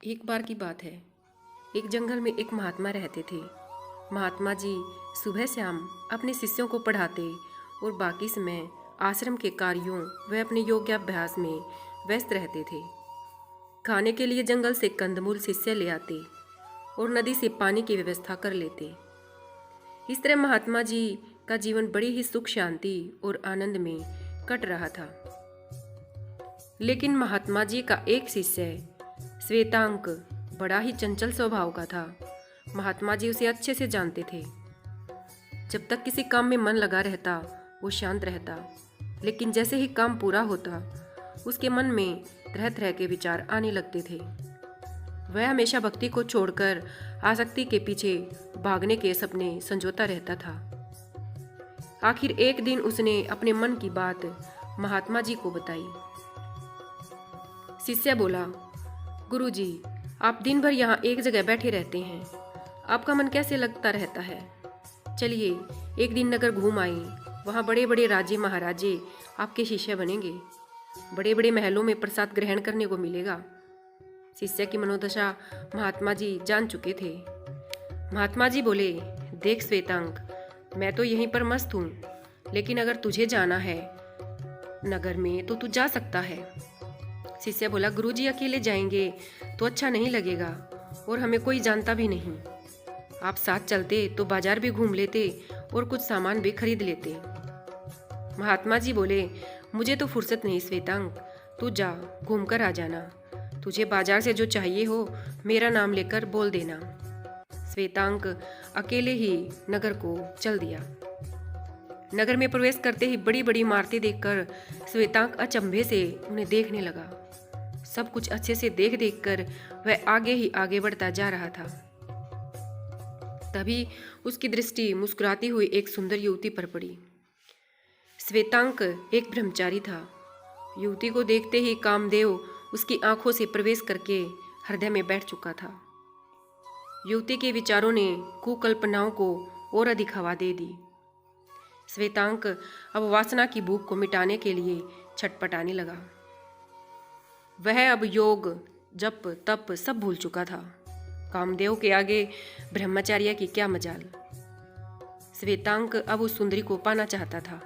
एक बार की बात है। एक जंगल में एक महात्मा रहते थे। महात्मा जी सुबह शाम अपने शिष्यों को पढ़ाते और बाकी समय आश्रम के कार्यों व अपने योगाभ्यास में व्यस्त रहते थे। खाने के लिए जंगल से कंदमूल शिष्य ले आते और नदी से पानी की व्यवस्था कर लेते। इस तरह महात्मा जी का जीवन बड़ी ही सुख शांति और आनंद में कट रहा था। लेकिन महात्मा जी का एक शिष्य श्वेतांक बड़ा ही चंचल स्वभाव का था। महात्मा जी उसे अच्छे से जानते थे। जब तक किसी काम में मन लगा रहता वो शांत रहता, लेकिन जैसे ही काम पूरा होता उसके मन में तरह तरह के विचार आने लगते थे। वह हमेशा भक्ति को छोड़कर आसक्ति के पीछे भागने के सपने संजोता रहता था। आखिर एक दिन उसने अपने मन की बात महात्मा जी को बताई। शिष्य बोला, गुरुजी, आप दिन भर यहाँ एक जगह बैठे रहते हैं, आपका मन कैसे लगता रहता है? चलिए एक दिन नगर घूम आए, वहाँ बड़े बड़े राजे महाराजे आपके शिष्य बनेंगे, बड़े बड़े महलों में प्रसाद ग्रहण करने को मिलेगा। शिष्य की मनोदशा महात्मा जी जान चुके थे। महात्मा जी बोले, देख श्वेतांक, मैं तो यहीं पर मस्त हूँ, लेकिन अगर तुझे जाना है नगर में तो तू जा सकता है। शिष्य बोला, गुरुजी अकेले जाएंगे तो अच्छा नहीं लगेगा और हमें कोई जानता भी नहीं। आप साथ चलते तो बाजार भी घूम लेते और कुछ सामान भी खरीद लेते। महात्मा जी बोले, मुझे तो फुर्सत नहीं श्वेतांक, तू जा घूम कर आ जाना। तुझे बाजार से जो चाहिए हो मेरा नाम लेकर बोल देना। श्वेतांक अकेले ही नगर को चल दिया। नगर में प्रवेश करते ही बड़ी बड़ी इमारतें देखकर श्वेतांक अचंभे से उन्हें देखने लगा। सब कुछ अच्छे से देख देख कर वह आगे ही आगे बढ़ता जा रहा था। तभी उसकी दृष्टि मुस्कुराती हुई एक सुंदर युवती पर पड़ी। श्वेतांक एक ब्रह्मचारी था। युवती को देखते ही कामदेव उसकी आंखों से प्रवेश करके हृदय में बैठ चुका था। युवती के विचारों ने कुकल्पनाओं को और अधिक हवा दे दी। श्वेतांक अब वासना की भूख को मिटाने के लिए छटपटाने लगा। वह अब योग जप तप सब भूल चुका था। कामदेव के आगे ब्रह्मचार्य की क्या मजाल। श्वेतांक अब उस सुंदरी को पाना चाहता था।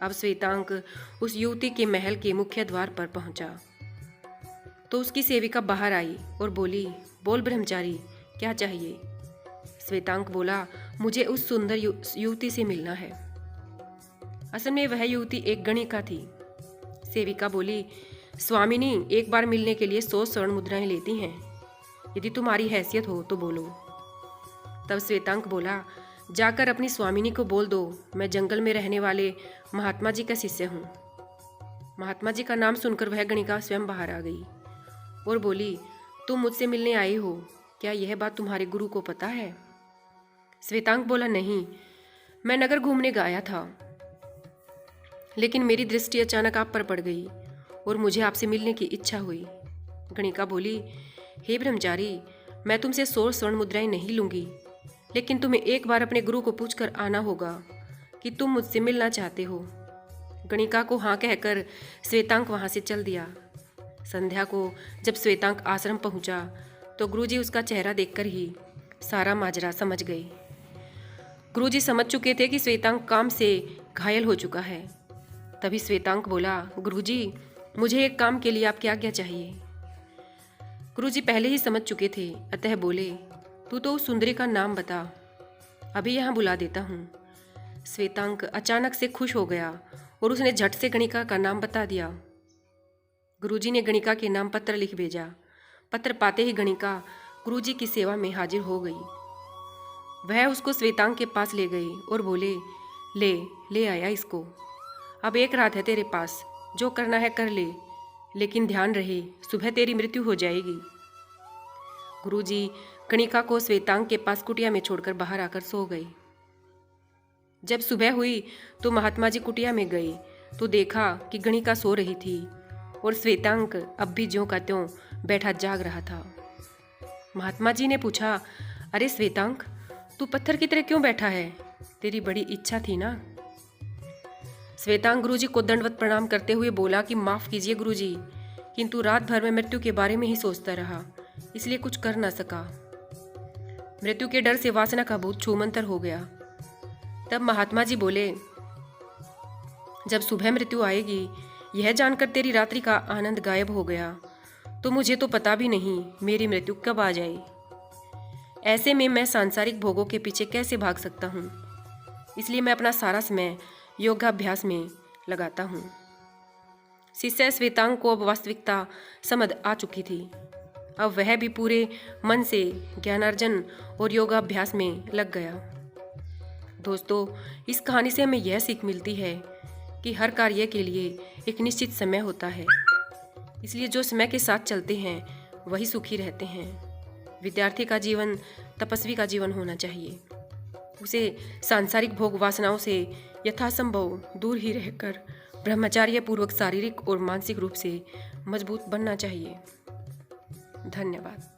अब श्वेतांक उस युवती के महल के मुख्य द्वार पर पहुंचा तो उसकी सेविका बाहर आई और बोली, बोल ब्रह्मचारी, क्या चाहिए? श्वेतांक बोला, मुझे उस सुंदर युवती से मिलना है। असल में वह युवती एक गणिका थी। सेविका बोली, स्वामिनी एक बार मिलने के लिए 100 स्वर्ण मुद्राएं लेती हैं, यदि तुम्हारी हैसियत हो तो बोलो। तब श्वेतांक बोला, जाकर अपनी स्वामिनी को बोल दो, मैं जंगल में रहने वाले महात्मा जी का शिष्य हूँ। महात्मा जी का नाम सुनकर वह गणिका स्वयं बाहर आ गई और बोली, तुम मुझसे मिलने आए हो, क्या यह बात तुम्हारे गुरु को पता है? श्वेतांक बोला, नहीं, मैं नगर घूमने गया था, लेकिन मेरी दृष्टि अचानक आप पर पड़ गई और मुझे आपसे मिलने की इच्छा हुई। गणिका बोली, हे ब्रह्मचारी, मैं तुमसे 100 स्वर्ण मुद्राएं नहीं लूंगी, लेकिन तुम्हें एक बार अपने गुरु को पूछकर आना होगा कि तुम मुझसे मिलना चाहते हो। गणिका को हाँ कहकर श्वेतांक वहाँ से चल दिया। संध्या को जब श्वेतांक आश्रम पहुँचा तो गुरुजी उसका चेहरा देखकर ही सारा माजरा समझ गए। गुरुजी समझ चुके थे कि श्वेतांक काम से घायल हो चुका है। तभी श्वेतांक बोला, गुरुजी, मुझे एक काम के लिए आपकी आज्ञा चाहिए। गुरुजी पहले ही समझ चुके थे, अतः बोले, तू तो उस सुंदरी का नाम बता, अभी यहाँ बुला देता हूँ। श्वेतांक अचानक से खुश हो गया और उसने झट से गणिका का नाम बता दिया। गुरुजी ने गणिका के नाम पत्र लिख भेजा। पत्र पाते ही गणिका गुरुजी की सेवा में हाजिर हो गई। वह उसको श्वेतांक के पास ले गई और बोले, ले आया इसको, अब एक रात है तेरे पास, जो करना है कर ले, लेकिन ध्यान रहे सुबह तेरी मृत्यु हो जाएगी। गुरुजी गणिका को श्वेतांक के पास कुटिया में छोड़कर बाहर आकर सो गए। जब सुबह हुई तो महात्मा जी कुटिया में गए तो देखा कि गणिका सो रही थी और श्वेतांक अब भी ज्यों का त्यों बैठा जाग रहा था। महात्मा जी ने पूछा, अरे श्वेतांक, तू पत्थर की तरह क्यों बैठा है? तेरी बड़ी इच्छा थी ना? श्वेतांग गुरुजी को दंडवत प्रणाम करते हुए बोला कि माफ़ कीजिए गुरुजी, किंतु रात भर में मृत्यु के बारे में ही सोचता रहा, इसलिए कुछ कर न सका। मृत्यु के डर से वासना का भूत छूमंतर हो गया। तब महात्मा जी बोले, जब सुबह मृत्यु आएगी, यह जानकर तेरी रात्रि का आनंद गायब हो गया तो मुझे तो पता भी नहीं मेरी मृत्यु कब आ जाए। ऐसे में मैं सांसारिक भोगों के पीछे कैसे भाग सकता हूँ। इसलिए मैं अपना सारा समय योगाभ्यास में लगाता हूँ। शिष्य श्वेतांग को अब वास्तविकता समझ आ चुकी थी। अब वह भी पूरे मन से ज्ञानार्जन और योगाभ्यास में लग गया। दोस्तों, इस कहानी से हमें यह सीख मिलती है कि हर कार्य के लिए एक निश्चित समय होता है। इसलिए जो समय के साथ चलते हैं वही सुखी रहते हैं। विद्यार्थी का जीवन तपस्वी का जीवन होना चाहिए। उसे सांसारिक भोग वासनाओं से यथासंभव दूर ही रहकर ब्रह्मचर्य पूर्वक शारीरिक और मानसिक रूप से मजबूत बनना चाहिए। धन्यवाद।